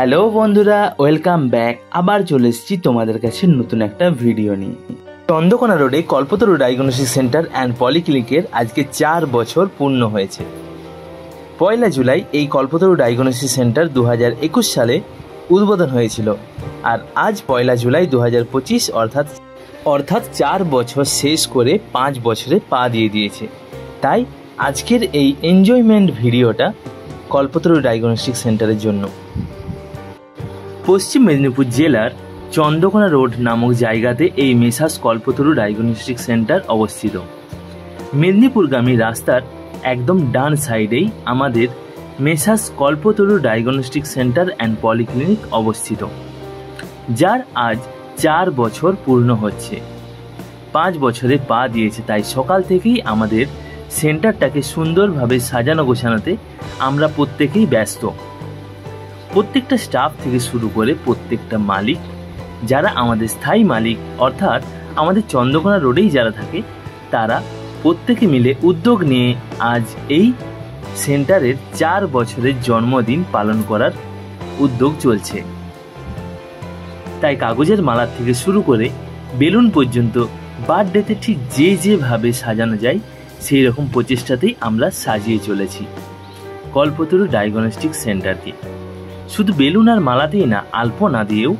Hello বন্ধুরা, welcome back. আবার চলে এসেছি তোমাদের কাছে নতুন একটা ভিডিও নিয়ে। চন্দ্রকোনা রোডে কল্পতরু ডায়াগনস্টিক সেন্টার অ্যান্ড পলিক্লিনিকের আজকে 4 বছর পূর্ণ হয়েছে। 1 জুলাই এই কল্পতরু ডায়াগনস্টিক সেন্টার 2021 সালে উদ্বোধন হয়েছিল, আর আজ 1 জুলাই 2025 অর্থাৎ 4 বছর শেষ করে 5 বছরে পা দিয়ে দিয়েছে। তাই আজকের এই এনজয়মেন্ট ভিডিওটা কল্পতরু ডায়াগনস্টিক সেন্টারের জন্য। পশ্চিম মেদিনীপুর জেলার চন্দ্রকোনা রোড নামক জায়গাতে এই মেসার্স কল্পতরু ডায়াগনস্টিক সেন্টার অবস্থিত। মেদিনীপুরগামী রাস্তার একদম ডান সাইডেই আমাদের messrs Kalpataru diagnostic centre and polyclinic অবস্থিত, যার আজ 4 বছর পূর্ণ হচ্ছে। 5 বছরে পা দিয়েছে, তাই সকাল থেকেই আমাদের সেন্টারটাকে সুন্দরভাবে সাজানো গোছানোতে আমরা প্রত্যেকেই ব্যস্ত। প্রত্যেকটা স্টাফ থেকে শুরু করে প্রত্যেকটা মালিক, যারা আমাদের স্থায়ী মালিক অর্থাৎ আমাদের চন্দ্রকোনা রোডেই যারা থাকে, তারা প্রত্যেকে মিলে উদ্যোগ নিয়ে আজ এই সেন্টারের 4 বছরের জন্মদিন পালন করার উদ্যোগ চলছে। তাই কাগজের মালার থেকে শুরু করে বেলুন পর্যন্ত বার্থডেতে ঠিক যেভাবে সাজানো যায় সেই রকম প্রচেষ্টাতেই আমরা সাজিয়ে চলেছি কল্পতরু ডায়াগনস্টিক সেন্টারকে। শুধু বেলুন আর মালাতেই না, আলপনা দিয়েও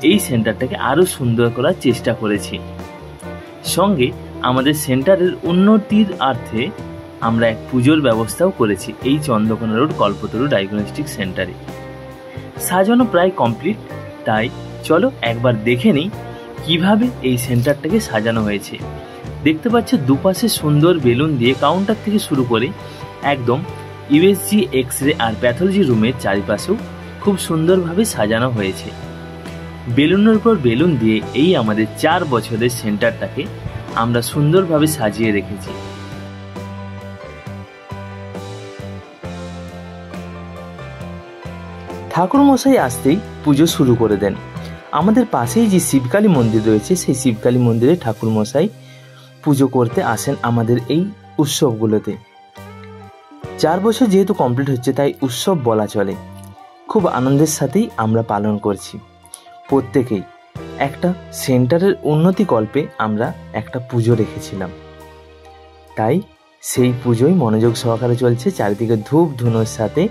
এই সেন্টারটাকে আরও সুন্দর করার চেষ্টা করেছি। সঙ্গে আমাদের সেন্টারের উন্নতির অর্থে আমরা এক পুজোর ব্যবস্থাও করেছি এই চন্দ্রকোনা রোড কল্পতরু ডায়াগনস্টিক সেন্টারে। সাজানো প্রায় কমপ্লিট, তাই চলো একবার দেখে নিই কিভাবে এই সেন্টারটাকে সাজানো হয়েছে। দেখতে পাচ্ছ দুপাশে সুন্দর বেলুন দিয়ে কাউন্টার থেকে শুরু করে একদম ইউএসজি, এক্স-রে আর প্যাথোলজি রুমের চারিপাশেও খুব সুন্দরভাবে সাজানো হয়েছে। বেলুনের উপর বেলুন দিয়ে এই আমাদের 4 বছরের সেন্টারটাকে আমরা সুন্দরভাবে সাজিয়ে রেখেছি। ঠাকুরমশাই আসতেই পুজো শুরু করে দেন। আমাদের পাশেই যে শিবকালী মন্দির রয়েছে, সেই শিবকালী মন্দিরে ঠাকুরমশাই পুজো করতে আসেন আমাদের এই উৎসবগুলোতে। 4 বছর যেহেতু কমপ্লিট হচ্ছে, তাই উৎসব বলা চলে। খুব আনন্দের সাথেই আমরা পালন করছি। প্রত্যেকেই একটা সেন্টারের উন্নতি কল্পে আমরা একটা পুজো রেখেছিলাম, তাই সেই পুজোই মনোযোগ সহকারে চলছে। চারিদিকে ধূপ ধুনোর সাথে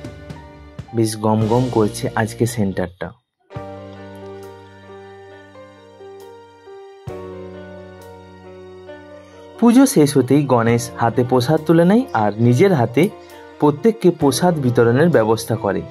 বেশ গমগম করছে আজকে সেন্টারটা। পুজো শেষ হতেই গণেশ হাতে প্রসাদ তুলে নেয় আর নিজের হাতে প্রত্যেককে প্রসাদ বিতরণের ব্যবস্থা করে।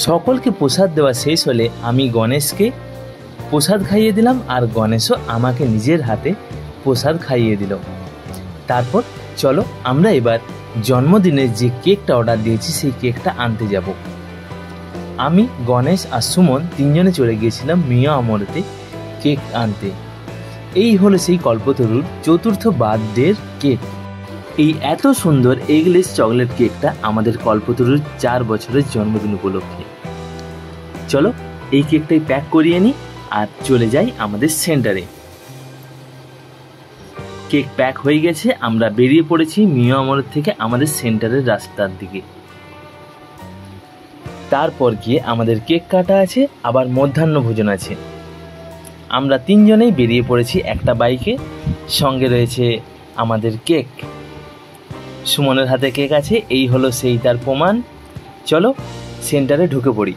সকলকে প্রসাদ দেওয়া শেষ হলে আমি গণেশকে প্রসাদ খাইয়ে দিলাম, আর গণেশও আমাকে নিজের হাতে প্রসাদ খাইয়ে দিল। তারপর চলো আমরা এবার জন্মদিনের যে কেকটা অর্ডার দিয়েছি সেই কেকটা আনতে যাব। আমি, গণেশ আর সুমন 3 জনে চলে গিয়েছিলাম মিয়া আমরতে কেক আনতে। এই হলো সেই কল্পতরুর 4র্থ বার্থডের কেক। এই এত সুন্দর এগলেস চকলেট কেকটা আমাদের কল্পতরুর 4 বছরের জন্মদিন উপলক্ষে। চলো এই কেকটাই প্যাক করিয়ে নিই আর চলে যাই আমাদের সেন্টারে। কেক প্যাক হয়ে গেছে, আমরা বেরিয়ে পড়েছি মিয়ামরের থেকে আমাদের সেন্টারের রাস্তার দিকে। তারপর গিয়ে আমাদের কেক কাটা আছে, আবার মধ্যাহ্ন ভোজন আছে। আমরা 3 জনেই বেরিয়ে পড়েছি একটা বাইকে, সঙ্গে রয়েছে আমাদের কেক। সুমনের হাতে কেক আছে, এই হলো সেই তার প্রমাণ। চলো সেন্টারে ঢুকে পড়ি।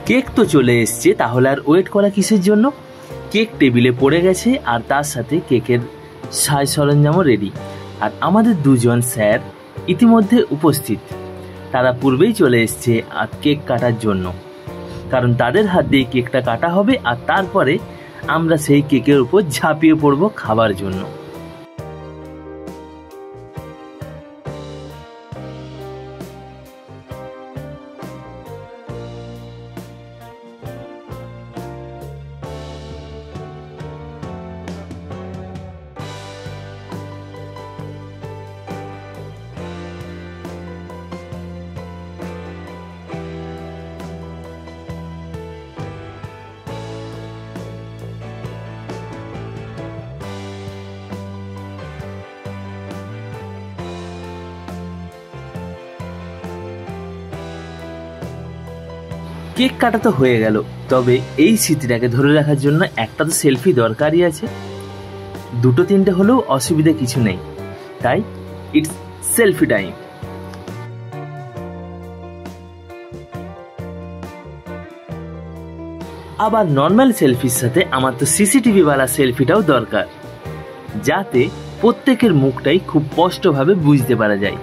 কেক তো চলে এসছে, তাহলে আর ওয়েট করা কিসের জন্য? কেক টেবিলে পড়ে গেছে আর তার সাথে কেকের সাজ সরঞ্জামও রেডি। আর আমাদের 2 জন স্যার ইতিমধ্যে উপস্থিত। তারা পূর্বেই চলে এসছে আর কেক কাটার জন্য, কারণ তাদের হাত দিয়ে কেকটা কাটা হবে আর তারপরে আমরা সেই কেকের উপর ঝাঁপিয়ে পড়ব খাবার জন্য। কেক কাটা তো হয়ে গেল, তবে এই স্মৃতিটাকে ধরে রাখার জন্য একটা তো সেলফি দরকারই আছে। 2-3টে হলেও অসুবিধা কিছু নেই, তাই ইটস সেলফি টাইম। আবার নর্মাল সেলফির সাথে আমার তো সিসিটিভি वाला সেলফিটাও দরকার, যাতে প্রত্যেকের মুখটাই খুব স্পষ্টভাবে বুঝতে পারা যায়।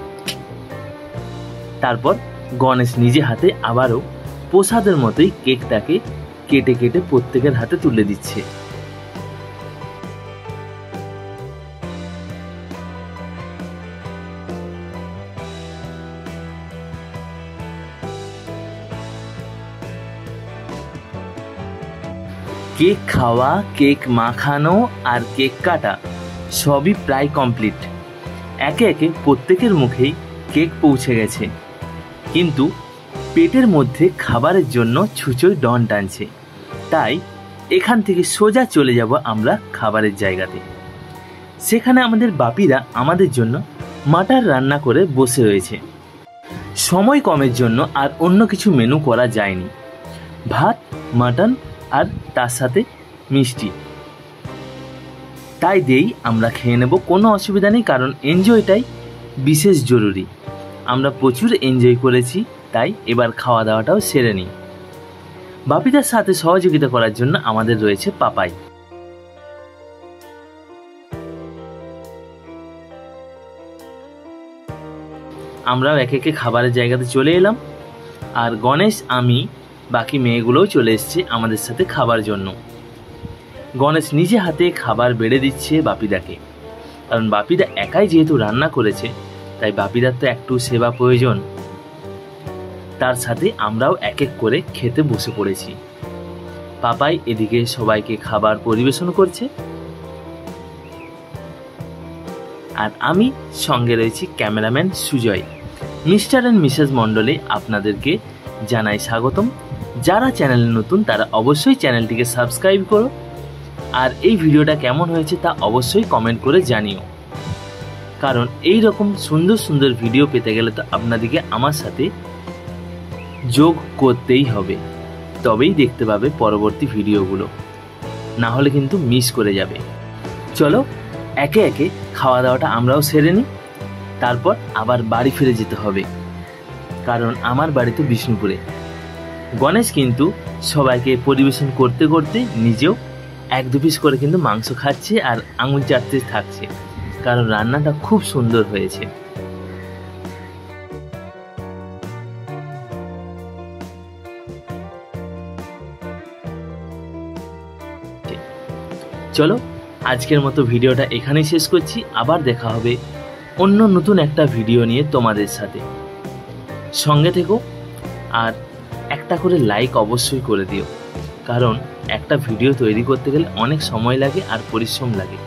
তারপর গণেশ নিজে হাতে আবারও প্রসাদের মতোই কেকটাকে কেটে কেটে প্রত্যেকের হাতে তুলে দিচ্ছে। কেক খাওয়া, কেক মাখানো আর কেক কাটা সবই প্রায় কমপ্লিট। একে একে প্রত্যেকের মুখেই কেক পৌঁছে গেছে, কিন্তু পেটের মধ্যে খাবারের জন্য ছুঁচোয় ডন টানছে। তাই এখান থেকে সোজা চলে যাব আমরা খাবারের জায়গাতে। সেখানে আমাদের বাপিরা আমাদের জন্য মাটন রান্না করে বসে রয়েছে। সময় কমের জন্য আর অন্য কিছু মেনু করা যায়নি, ভাত, মাটন আর তার সাথে মিষ্টি। তাই দিয়েই আমরা খেয়ে নেব, কোনো অসুবিধা নেই, কারণ এনজয়টাই বিশেষ জরুরি। আমরা প্রচুর এনজয় করেছি, তাই এবার খাওয়া দাওয়াটাও সেরে নিই। বাপিদার সাথে সহযোগিতা করার জন্য আমাদের রয়েছে পাপাই। আমরাও একে একে খাবারের জায়গাতে চলে এলাম, আর গণেশ, আমি, বাকি মেয়েগুলোও চলে এসছে আমাদের সাথে খাবার জন্য। গণেশ নিজে হাতে খাবার বেড়ে দিচ্ছে বাপিদাকে, কারণ বাপিদা একাই যেহেতু রান্না করেছে, তাই বাপিদার তো একটু সেবা প্রয়োজন। তার সাথে আমরাও এক এক করে খেতে বসে পড়েছি। পাপাই এদিকে সবাইকে খাবার পরিবেশন করছে, আর আমি সঙ্গে রয়েছি cameraman Sujoy. Mister and missus মণ্ডলে আপনাদেরকে জানাই স্বাগতম। যারা চ্যানেলে নতুন তারা অবশ্যই চ্যানেলটিকে সাবস্ক্রাইব করো, আর এই ভিডিওটা কেমন হয়েছে তা অবশ্যই কমেন্ট করে জানিও, কারণ এই রকম সুন্দর সুন্দর ভিডিও পেতে গেলে তো আপনাদেরকে আমার সাথে যোগ করতেই হবে, তবেই দেখতে পাবে পরবর্তী ভিডিওগুলো, না হলে কিন্তু মিস করে যাবে। চলো একে একে খাওয়া দাওয়াটা আমরাও সেরে নিই, তারপর আবার বাড়ি ফিরে যেতে হবে, কারণ আমার বাড়ি তো বিষ্ণুপুরে। গণেশ কিন্তু সবাইকে পরিবেশন করতে করতে নিজেও 1-2 পিস করে কিন্তু মাংস খাচ্ছে আর আঙুল চাটতে থাকছে, কারণ রান্নাটা খুব সুন্দর হয়েছে। চলো আজকের মতো ভিডিওটা এখানেই শেষ করছি। আবার দেখা হবে অন্য নতুন একটা ভিডিও নিয়ে তোমাদের সাথে। সঙ্গে থেকো আর একটা করে লাইক অবশ্যই করে দিও, কারণ একটা ভিডিও তৈরি করতে গেলে অনেক সময় লাগে আর পরিশ্রম লাগে।